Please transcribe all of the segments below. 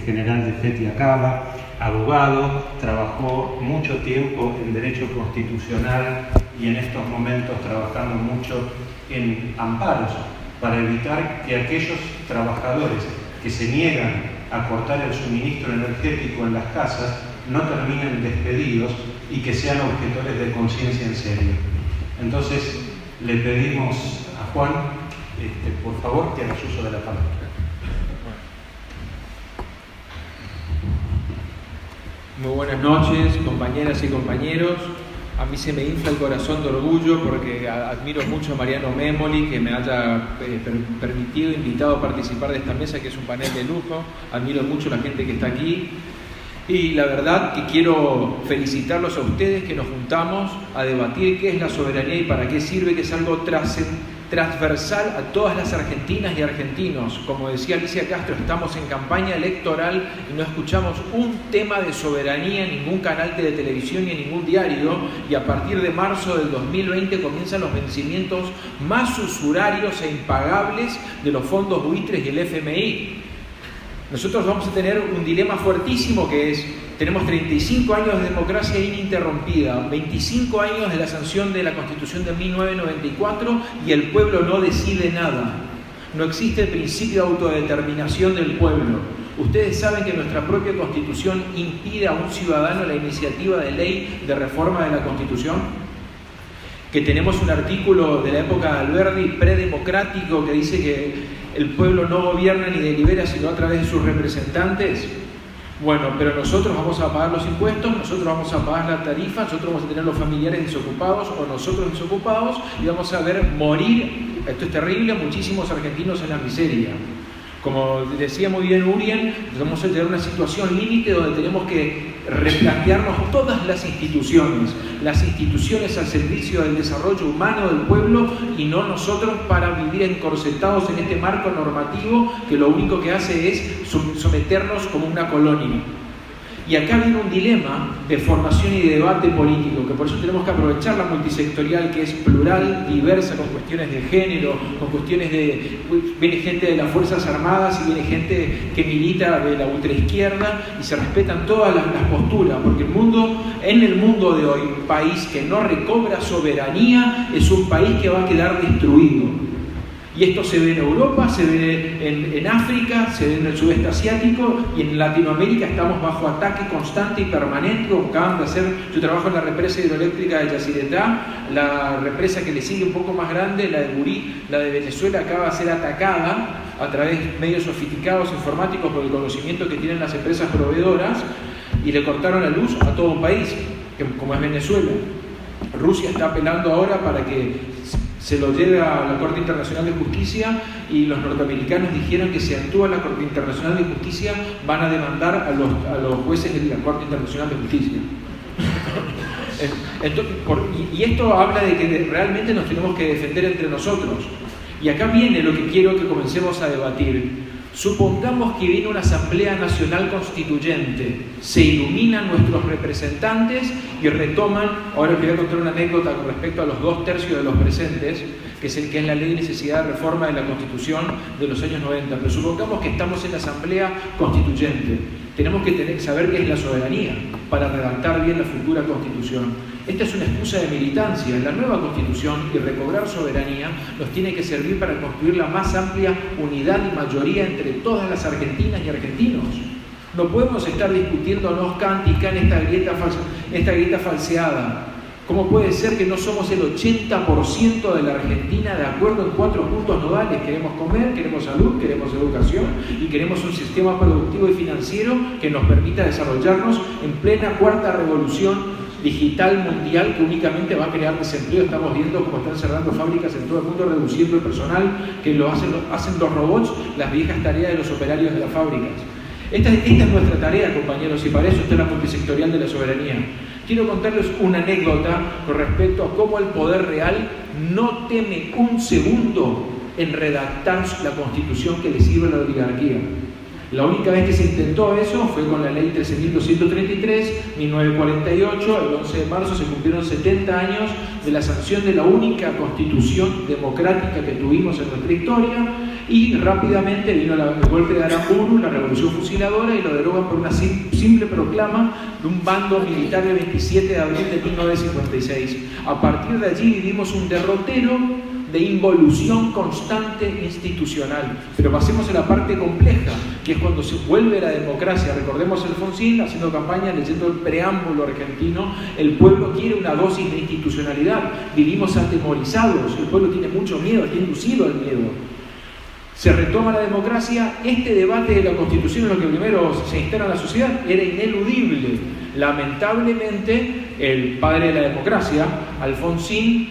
general de FETI Acaba, abogado, trabajó mucho tiempo en derecho constitucional y en estos momentos trabajando mucho en amparos para evitar que aquellos trabajadores que se niegan a cortar el suministro energético en las casas no terminen despedidos y que sean objetores de conciencia en serio. Entonces, le pedimos a Juan, por favor, que haga uso de la palabra. Muy buenas noches, compañeras y compañeros. A mí se me infla el corazón de orgullo porque admiro mucho a Mariano Memoli, que me haya permitido, invitado a participar de esta mesa, que es un panel de lujo. Admiro mucho a la gente que está aquí. Y la verdad que quiero felicitarlos a ustedes que nos juntamos a debatir qué es la soberanía y para qué sirve, que es algo transversal a todas las argentinas y argentinos. Como decía Alicia Castro, estamos en campaña electoral y no escuchamos un tema de soberanía en ningún canal de televisión ni en ningún diario, y a partir de marzo del 2020 comienzan los vencimientos más usurarios e impagables de los fondos buitres y el FMI. Nosotros vamos a tener un dilema fuertísimo, que es: tenemos 35 años de democracia ininterrumpida, 25 años de la sanción de la Constitución de 1994 y el pueblo no decide nada. No existe el principio de autodeterminación del pueblo. Ustedes saben que nuestra propia Constitución impide a un ciudadano la iniciativa de ley de reforma de la Constitución, que tenemos un artículo de la época de Alberdi predemocrático que dice que el pueblo no gobierna ni delibera sino a través de sus representantes. Bueno, pero nosotros vamos a pagar los impuestos, nosotros vamos a pagar la tarifa, nosotros vamos a tener los familiares desocupados o nosotros desocupados, y vamos a ver morir, esto es terrible, a muchísimos argentinos en la miseria. Como decía muy bien Urien, vamos a tener una situación límite donde tenemos que replantearnos todas las instituciones al servicio del desarrollo humano del pueblo y no nosotros para vivir encorsetados en este marco normativo que lo único que hace es someternos como una colonia. Y acá viene un dilema de formación y de debate político, que por eso tenemos que aprovechar la multisectorial, que es plural, diversa, con cuestiones de género, con cuestiones de... Viene gente de las Fuerzas Armadas y viene gente que milita de la ultraizquierda, y se respetan todas las posturas, porque en el mundo de hoy, un país que no recobra soberanía es un país que va a quedar destruido. Y esto se ve en Europa, se ve en África, se ve en el sudeste asiático, y en Latinoamérica estamos bajo ataque constante y permanente, como acaban de hacer. Yo trabajo en la represa hidroeléctrica de Yacyretá, la represa que le sigue un poco más grande, la de Burí, la de Venezuela, acaba de ser atacada a través de medios sofisticados informáticos por el conocimiento que tienen las empresas proveedoras, y le cortaron la luz a todo un país, como es Venezuela. Rusia está apelando ahora para que se lo lleve a la Corte Internacional de Justicia, y los norteamericanos dijeron que si actúa la Corte Internacional de Justicia van a demandar a los jueces de la Corte Internacional de Justicia. Y esto habla de que realmente nos tenemos que defender entre nosotros. Y acá viene lo que quiero que comencemos a debatir. Supongamos que viene una Asamblea Nacional Constituyente, se iluminan nuestros representantes y retoman, ahora les voy a contar una anécdota con respecto a los 2/3 de los presentes, que es la Ley de Necesidad de Reforma de la Constitución de los años 90, pero supongamos que estamos en la Asamblea Constituyente. Tenemos que saber qué es la soberanía para redactar bien la futura Constitución. Esta es una excusa de militancia. La nueva Constitución y recobrar soberanía nos tiene que servir para construir la más amplia unidad y mayoría entre todas las argentinas y argentinos. No podemos estar discutiéndonos Kant y Kant esta grieta falseada. ¿Cómo puede ser que no somos el 80% de la Argentina de acuerdo en 4 puntos nodales? Queremos comer, queremos salud, queremos educación y queremos un sistema productivo y financiero que nos permita desarrollarnos en plena cuarta revolución digital mundial, que únicamente va a crear desempleo. Estamos viendo cómo están cerrando fábricas en todo el mundo, reduciendo el personal, que lo hacen los robots, las viejas tareas de los operarios de las fábricas. Esta es nuestra tarea, compañeros, y para eso está la multisectorial de la soberanía. Quiero contarles una anécdota con respecto a cómo el poder real no teme un segundo en redactar la Constitución que le sirve a la oligarquía. La única vez que se intentó eso fue con la ley 13.233, 1948, el 11 de marzo se cumplieron 70 años de la sanción de la única constitución democrática que tuvimos en nuestra historia, y rápidamente vino el golpe de Aramburu, la revolución fusiladora, y lo derogan por una simple proclama de un bando militar del 27 de abril de 1956. A partir de allí vivimos un derrotero de involución constante institucional. Pero pasemos a la parte compleja, que es cuando se vuelve la democracia. Recordemos a Alfonsín haciendo campaña, leyendo el preámbulo argentino: el pueblo quiere una dosis de institucionalidad, vivimos atemorizados, el pueblo tiene mucho miedo, está inducido al miedo. Se retoma la democracia. Este debate de la Constitución, en lo que primero se instala en la sociedad, era ineludible. Lamentablemente, el padre de la democracia, Alfonsín,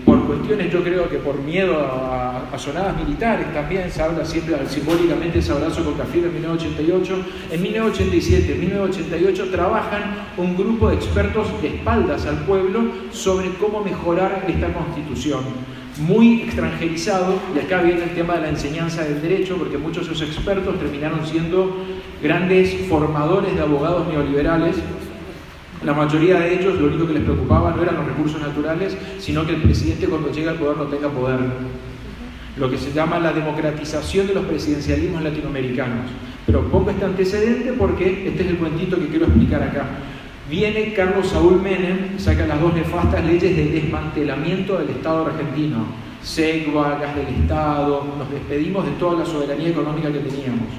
por cuestiones, yo creo que por miedo a sonadas militares, también se habla siempre simbólicamente ese abrazo con Cafiero en 1988. En 1987, en 1988 trabajan un grupo de expertos de espaldas al pueblo sobre cómo mejorar esta Constitución. Muy extranjerizado, y acá viene el tema de la enseñanza del derecho, porque muchos de esos expertos terminaron siendo grandes formadores de abogados neoliberales. La mayoría de ellos, lo único que les preocupaba no eran los recursos naturales, sino que el presidente, cuando llega al poder, no tenga poder. Lo que se llama la democratización de los presidencialismos latinoamericanos. Pero pongo este antecedente porque este es el cuentito que quiero explicar acá. Viene Carlos Saúl Menem, saca las dos nefastas leyes de desmantelamiento del Estado argentino. SEGBA, gas del Estado, nos despedimos de toda la soberanía económica que teníamos.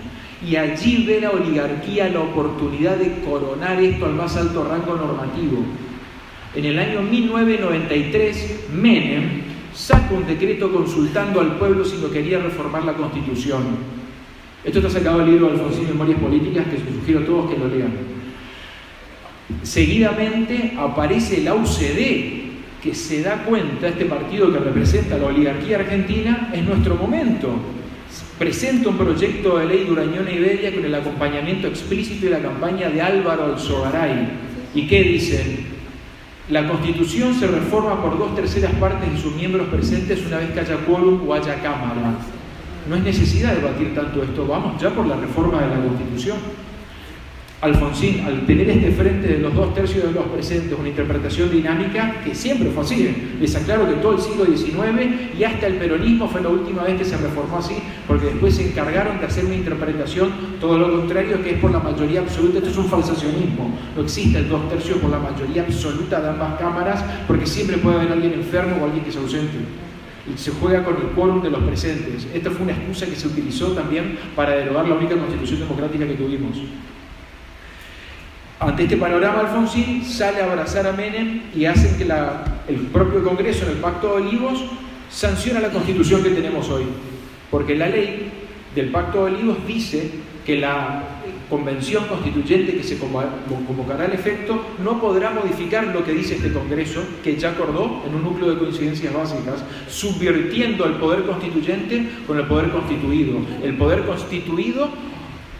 Y allí ve la oligarquía la oportunidad de coronar esto al más alto rango normativo. En el año 1993, Menem saca un decreto consultando al pueblo si no quería reformar la Constitución. Esto está sacado del libro de Alfonsín, Memorias Políticas, que sugiero a todos que lo lean. Seguidamente aparece la UCD, que se da cuenta, este partido que representa a la oligarquía argentina, es nuestro momento. Presenta un proyecto de ley de Urañona y Bedia con el acompañamiento explícito de la campaña de Álvaro Alzogaray. ¿Y qué dicen? La Constitución se reforma por 2/3 partes de sus miembros presentes una vez que haya quórum o haya Cámara. No es necesidad de debatir tanto esto, vamos ya por la reforma de la Constitución. Alfonsín, al tener este frente de los 2/3 de los presentes, una interpretación dinámica que siempre fue así. Les aclaro que todo el siglo XIX y hasta el peronismo fue la última vez que se reformó así, porque después se encargaron de hacer una interpretación todo lo contrario, que es por la mayoría absoluta. Esto es un falsacionismo. No existe el 2/3 por la mayoría absoluta de ambas cámaras, porque siempre puede haber alguien enfermo o alguien que se ausente. Y se juega con el quórum de los presentes. Esta fue una excusa que se utilizó también para derogar la única constitución democrática que tuvimos. Ante este panorama, Alfonsín sale a abrazar a Menem y hacen que el propio Congreso, en el Pacto de Olivos, sanciona la Constitución que tenemos hoy. Porque la ley del Pacto de Olivos dice que la convención constituyente que se convocará al efecto no podrá modificar lo que dice este Congreso, que ya acordó en un núcleo de coincidencias básicas, subvirtiendo al poder constituyente con el poder constituido. El poder constituido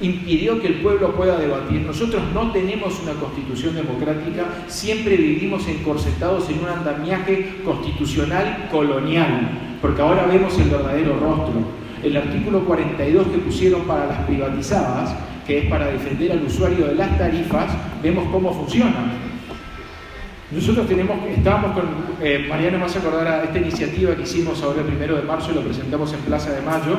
impidió que el pueblo pueda debatir. Nosotros no tenemos una constitución democrática, siempre vivimos encorsetados en un andamiaje constitucional colonial, porque ahora vemos el verdadero rostro. El artículo 42 que pusieron para las privatizadas, que es para defender al usuario de las tarifas, vemos cómo funciona. Nosotros estábamos con, Mariano me hace acordar a esta iniciativa que hicimos ahora el 1 de marzo y lo presentamos en Plaza de Mayo.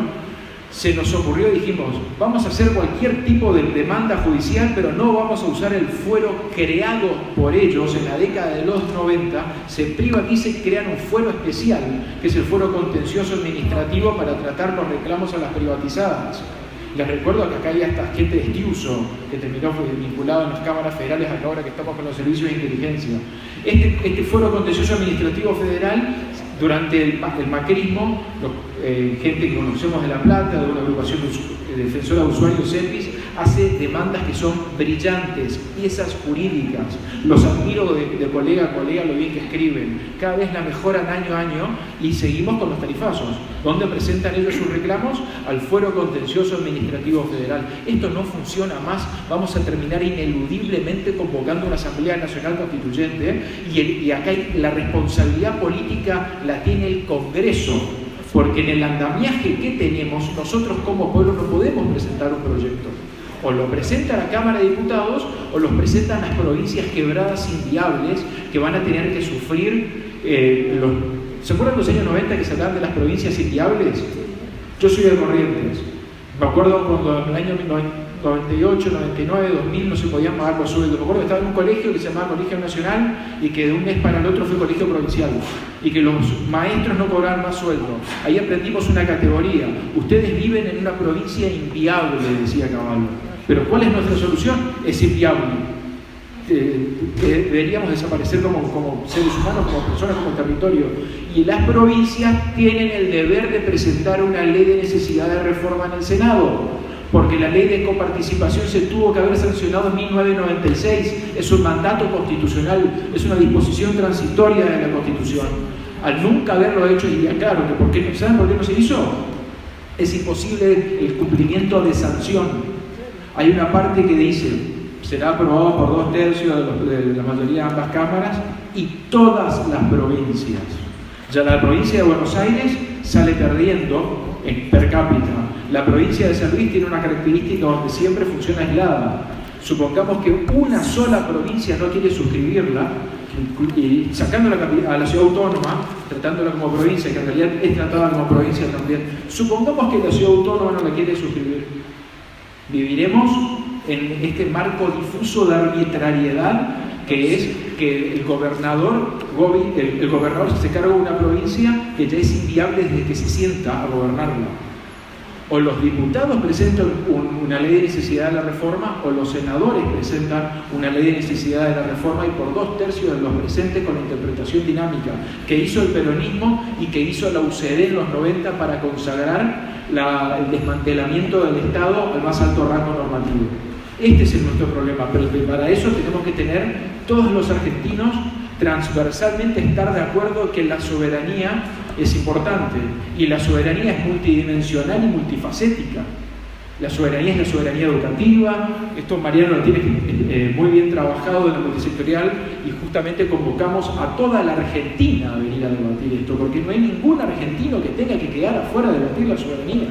Se nos ocurrió y dijimos, vamos a hacer cualquier tipo de demanda judicial, pero no vamos a usar el fuero creado por ellos en la década de los 90. Se privatiza y crean un fuero especial, que es el fuero contencioso administrativo para tratar los reclamos a las privatizadas. Les recuerdo que acá hay hasta gente de Estiuso, que terminó vinculado en las cámaras federales a la hora que estamos con los servicios de inteligencia. Este fuero contencioso administrativo federal, durante el macrismo, gente que conocemos de La Plata, de una agrupación defensora de usuarios EPIS, hace demandas que son brillantes, piezas jurídicas. Los admiro de colega a colega lo bien que escriben. Cada vez la mejoran año a año y seguimos con los tarifazos, donde presentan ellos sus reclamos al Fuero Contencioso Administrativo Federal. Esto no funciona más, vamos a terminar ineludiblemente convocando una Asamblea Nacional Constituyente y acá la responsabilidad política la tiene el Congreso, porque en el andamiaje que tenemos, nosotros como pueblo no podemos presentar un proyecto. O lo presenta la Cámara de Diputados o los presentan las provincias quebradas inviables que van a tener que sufrir ¿Se acuerdan los años 90 que se hablaban de las provincias inviables? Yo soy de Corrientes. Me acuerdo cuando en el año 98, 99, 2000 no se podían pagar los sueldos. Me acuerdo que estaba en un colegio que se llamaba Colegio Nacional y que de un mes para el otro fue colegio provincial y que los maestros no cobraban más sueldo. Ahí aprendimos una categoría. Ustedes viven en una provincia inviable, decía Caballo. Pero ¿cuál es nuestra solución? Es inviable. Deberíamos desaparecer como seres humanos, como personas, como territorio. Y las provincias tienen el deber de presentar una ley de necesidad de reforma en el Senado, porque la ley de coparticipación se tuvo que haber sancionado en 1996. Es un mandato constitucional, es una disposición transitoria de la Constitución. Al nunca haberlo hecho, diría, claro, que ¿saben por qué no se hizo? Es imposible el cumplimiento de sanción. Hay una parte que dice: será aprobado por 2/3 de la mayoría de ambas cámaras y todas las provincias. Ya la provincia de Buenos Aires sale perdiendo en per cápita. La provincia de San Luis tiene una característica donde siempre funciona aislada. Supongamos que una sola provincia no quiere suscribirla, y sacándola a la ciudad autónoma, tratándola como provincia, que en realidad es tratada como provincia también. Supongamos que la ciudad autónoma no la quiere suscribir. Viviremos en este marco difuso de arbitrariedad, que es que el gobernador se hace cargo de una provincia que ya es inviable desde que se sienta a gobernarla. O los diputados presentan una ley de necesidad de la reforma, o los senadores presentan una ley de necesidad de la reforma, y por 2/3 de los presentes con la interpretación dinámica que hizo el peronismo y que hizo la UCD en los 90 para consagrar el desmantelamiento del Estado al más alto rango normativo. Este es nuestro problema, pero para eso tenemos que tener todos los argentinos transversalmente estar de acuerdo que la soberanía es importante, y la soberanía es multidimensional y multifacética. La soberanía es la soberanía educativa. Esto Mariano lo tiene muy bien trabajado en la multisectorial, y justamente convocamos a toda la Argentina a venir a debatir esto, porque no hay ningún argentino que tenga que quedar afuera de debatir la soberanía.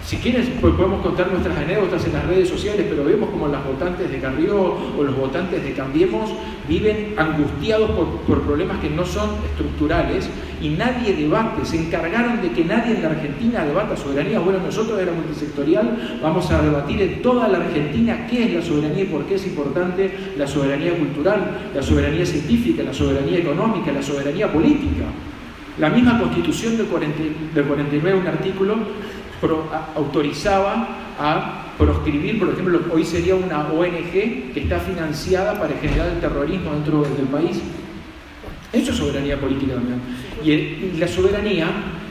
Si quieren, pues podemos contar nuestras anécdotas en las redes sociales, pero vemos como las votantes de Carrió o los votantes de Cambiemos viven angustiados por problemas que no son estructurales, y nadie debate. Se encargaron de que nadie en la Argentina debata soberanía. Bueno, nosotros de la multisectorial vamos a debatir en toda la Argentina qué es la soberanía y por qué es importante la soberanía cultural, la soberanía científica, la soberanía económica, la soberanía política. La misma Constitución del 49, un artículo, autorizaba a proscribir, por ejemplo, hoy sería una ONG que está financiada para generar el terrorismo dentro del país. Eso es soberanía política también. Y la soberanía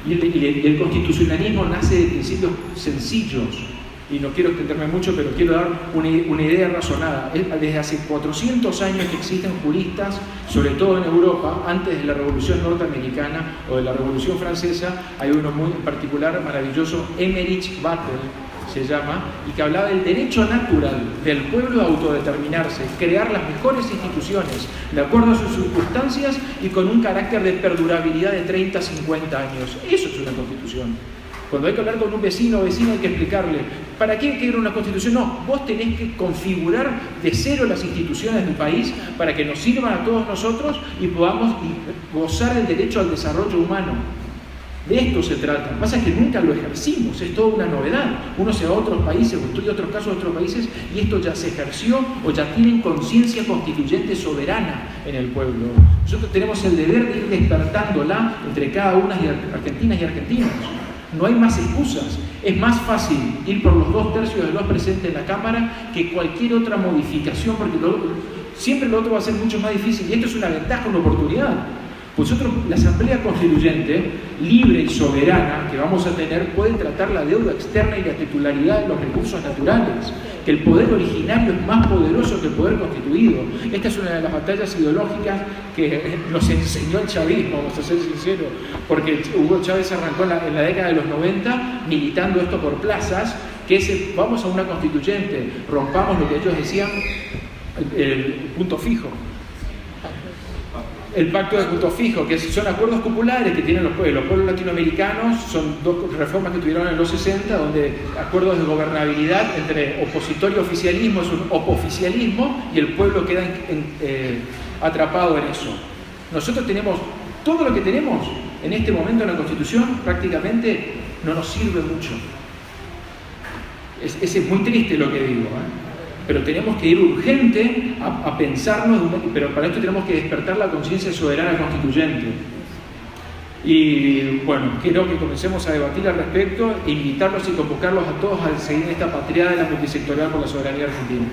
y el constitucionalismo nace de principios sencillos. Y no quiero extenderme mucho, pero quiero dar una idea razonada. Desde hace 400 años que existen juristas, sobre todo en Europa, antes de la Revolución Norteamericana o de la Revolución Francesa. Hay uno muy particular, maravilloso, Emmerich Battel se llama, y que hablaba del derecho natural del pueblo a autodeterminarse, crear las mejores instituciones de acuerdo a sus circunstancias y con un carácter de perdurabilidad de 30, 50 años. Eso es una constitución. Cuando hay que hablar con un vecino o vecina hay que explicarle, ¿para qué quiere una constitución? No, vos tenés que configurar de cero las instituciones del país para que nos sirvan a todos nosotros y podamos gozar del derecho al desarrollo humano. De esto se trata. Lo que pasa es que nunca lo ejercimos, es toda una novedad. Uno se va a otros países o estudia otros casos de otros países y esto ya se ejerció o ya tienen conciencia constituyente soberana en el pueblo. Nosotros tenemos el deber de ir despertándola entre cada una de argentinas y argentinos. No hay más excusas. Es más fácil ir por los 2/3 de los presentes en la Cámara que cualquier otra modificación, porque siempre lo otro va a ser mucho más difícil, y esto es una ventaja, una oportunidad. Nosotros, la Asamblea Constituyente, libre y soberana que vamos a tener, puede tratar la deuda externa y la titularidad de los recursos naturales, que el poder originario es más poderoso que el poder constituido. Esta es una de las batallas ideológicas que nos enseñó el chavismo, vamos a ser sinceros, porque Hugo Chávez arrancó en la década de los 90 militando esto por plazas, que es vamos a una constituyente, rompamos lo que ellos decían, el punto fijo. El pacto de punto fijo, que son acuerdos populares que tienen los pueblos latinoamericanos. Son dos reformas que tuvieron en los 60, donde acuerdos de gobernabilidad entre opositor y oficialismo, es un opoficialismo, y el pueblo queda atrapado en eso. Nosotros tenemos, todo lo que tenemos en este momento en la Constitución prácticamente no nos sirve mucho. Es muy triste lo que digo, pero tenemos que ir urgente a pensarnos, pero para esto tenemos que despertar la conciencia soberana constituyente. Y bueno, quiero que comencemos a debatir al respecto e invitarlos y convocarlos a todos a seguir esta patriada de la multisectorial por la soberanía argentina.